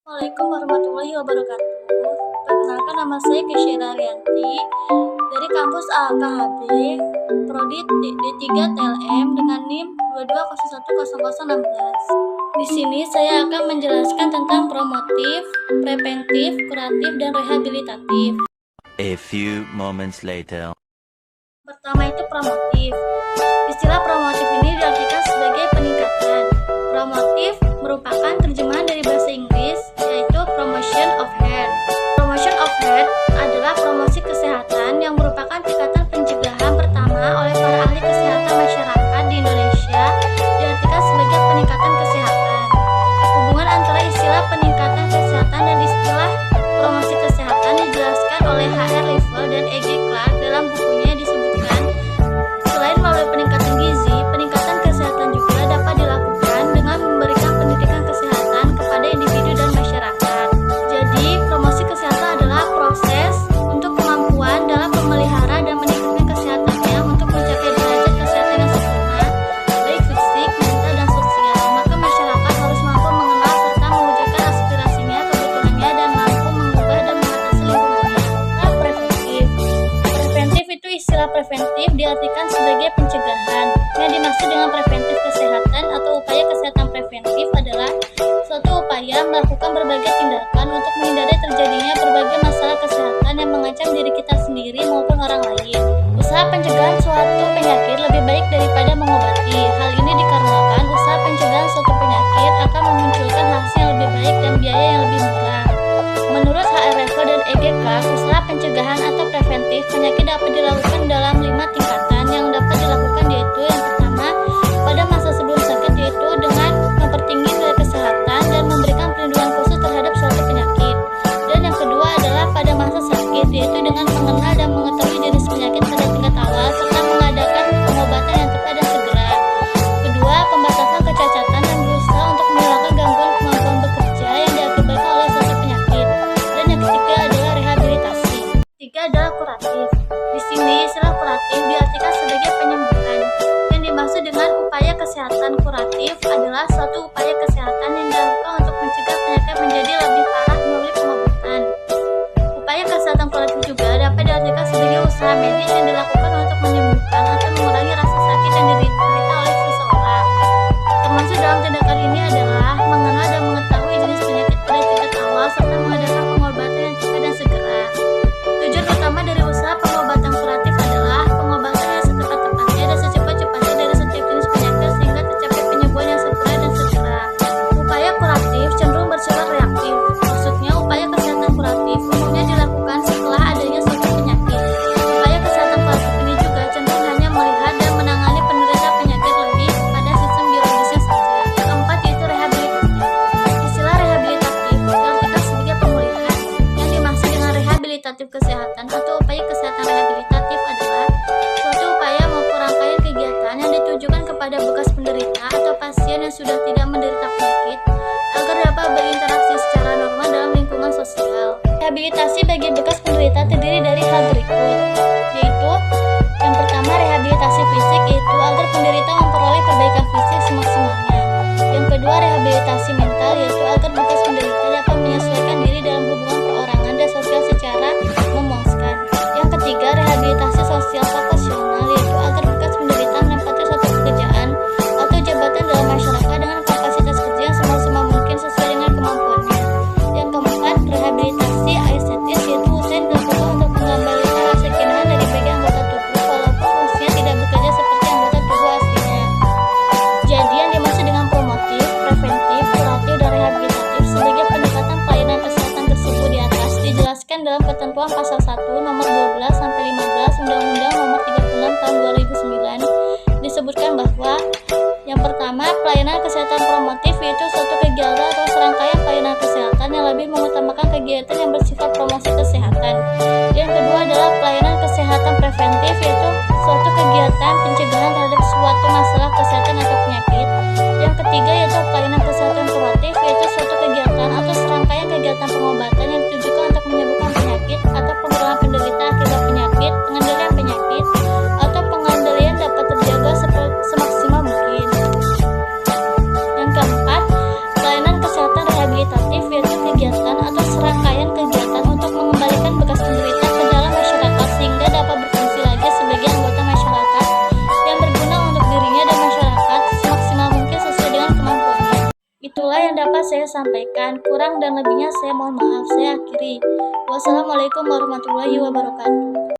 Assalamualaikum warahmatullahi wabarakatuh. Perkenalkan, nama saya Kesyira Rianti dari kampus AKHB Prodi D3 TLM dengan NIM 22010016. Di sini saya akan menjelaskan tentang promotif, preventif, kuratif, dan rehabilitatif. A few moments later. Pertama itu promotif. Istilah promotif ini diartikan sebagai peningkatan. Promotif merupakan terjemahan dari bahasa Inggris, yaitu promotion of health. Promotion of health adalah promosi kesehatan yang merupakan tingkatan pencegahan pertama oleh para ahli kesehatan masyarakat di Indonesia, diartikan sebagai peningkatan kesehatan. Hubungan antara istilah peningkatan kesehatan dan istilah promosi kesehatan dijelaskan oleh H.R. Liefeld dan E.G. Clark dalam bukunya. Disebutkan, selain melalui peningkatan gizi, peningkatan kesehatan juga dapat dilakukan dengan memberikan pendidikan kesehatan kepada individu dan masyarakat. Jadi, promosi kesehatan adalah proses untuk kemampuan dalam memelihara dan meningkatkan kesehatannya untuk mencapai derajat kesehatan yang sempurna, baik fisik, mental, dan sosial. Maka masyarakat harus mampu mengenal serta mewujudkan aspirasinya, kebutuhannya, dan mampu mengubah dan mengatasi lingkungannya. Preventif. Preventif itu istilah preventif diartikan sebagai pencegahan. Yang dimaksud dengan preventif kesehatan atau upaya kesehatan preventif adalah suatu upaya melakukan berbagai tindakan untuk menghindari terjadinya berbagai masalah kesehatan yang mengancam diri kita sendiri maupun orang lain. Usaha pencegahan suatu penyakit lebih baik daripada mengobati. Hal ini dikarenakan usaha pencegahan suatu penyakit akan memunculkan hasil yang lebih baik dan biaya yang lebih murah. Menurut H.R. Liefeld dan E.G. Clark, usaha pencegahan atau preventif penyakit dapat dilakukan dalam 5 tingkatan yang dapat dilakukan, yaitu yang pertama, pada masa sebelum sakit, yaitu dengan mempertinggi nilai kesehatan dan memberikan perlindungan khusus terhadap suatu penyakit. Dan yang kedua adalah pada masa sakit, yaitu dengan mengenal dan mengetahui jenis penyakit pada tingkat awal serta mengadakan pengobatan yang tepat dan segera. Kedua, pembatasan kecacatan dan berusaha untuk menghilangkan gangguan kemampuan bekerja yang diakibatkan oleh suatu penyakit. Dan yang ketiga adalah rehabilitasi. Ketiga adalah kuratif. Di sini istilah kuratif diartikan sebagai penyembuhan. Yang dimaksud dengan upaya kesehatan kuratif adalah suatu upaya kesehatan yang dilakukan untuk mencegah penyakit menjadi lebih parah melalui pengobatan. Upaya kesehatan kuratif juga dapat diartikan sebagai usaha medis yang dilakukan untuk menyembuhkan atau mengurangi rasa sakit yang diderita oleh seseorang. Termasuk dalam tindakan ini adalah mengenal dan mengetahui jenis penyakit pada tingkat awal serta mengadakan pengobatan yang cepat dan segera. Tujuan utama dari usaha pengobatan kuratif adalah pengobatan yang setepat-tepatnya dan secepat-cepatnya dari setiap jenis penyakit sehingga tercapai penyembuhan yang sempurna dan segera. Upaya kuratif cenderung bersifat reaktif. Maksudnya, upaya kesehatan kuratif umumnya dilakukan setelah adanya suatu penyakit. Upaya kesehatan kuratif ini juga cenderung hanya melihat dan menangani penderita penyakit lebih pada sistem biologisnya saja. Keempat, yaitu rehabilitatif. Istilah rehabilitatif diartikan sebagai pemulihan. Yang dimaksud dengan rehabilitatif kesehatan atau upaya kesehatan rehabilitatif adalah suatu upaya maupun rangkaian kegiatan yang ditujukan kepada bekas penderita atau pasien yang sudah tidak menderita penyakit agar dapat berinteraksi secara normal dalam lingkungan sosial. Rehabilitasi bagi bekas penderita terdiri dari hal berikut, yaitu yang pertama, rehabilitasi fisik, yaitu agar penderita memperoleh perbaikan fisik semaksimalnya. Yang kedua, rehabilitasi mental, yaitu agar bekas penderita dapat menyesuaikan diri dalam hubungan perorangan dan sosial secara memuaskan. Yang ketiga, rehabilitasi sosial vokasional, yaitu agar bekas penderita menempati suatu pekerjaan atau jabatan dalam masyarakat dengan kapasitas kerja yang semaksimal mungkin sesuai dengan kemampuannya. Yang keempat, rehabilitasi estetis, yaitu usaha yang dilakukan untuk mengembalikan rasa keinahan dari bagian anggota tubuh walaupun fungsinya tidak bekerja seperti anggota tubuh aslinya. Jadi, yang dimaksud dengan promotif, preventif, kuratif, dan rehabilitatif sebagai pendekatan pelayanan kesehatan tersebut di atas dijelaskan dalam ketentuan pasal 1 nomor 12 sampai 15 Undang-Undang nomor 36 tahun 2009. Disebutkan bahwa yang pertama, pelayanan kesehatan promotif, yaitu suatu kegiatan atau serangkaian pelayanan kesehatan yang lebih mengutamakan kegiatan yang bersifat promosi kesehatan. Yang kedua adalah pelayanan kesehatan preventif, yaitu suatu kegiatan pencegahan terhadap suatu masalah kesehatan atau penyakit. Yang ketiga yaitu pelayanan kesehatan kuratif, yaitu suatu kegiatan atau serangkaian kegiatan pengobatan yang ditujukan untuk menyembuhkan penyakit atau pengurangan penderita akibat penyakit, pengendalian penyakit, atau pengendalian dapat terjaga semaksimal mungkin. Yang keempat, pelayanan kesehatan rehabilitatif, yaitu kegiatan dapat saya sampaikan. Kurang dan lebihnya saya mohon maaf. Saya akhiri. Wassalamualaikum warahmatullahi wabarakatuh.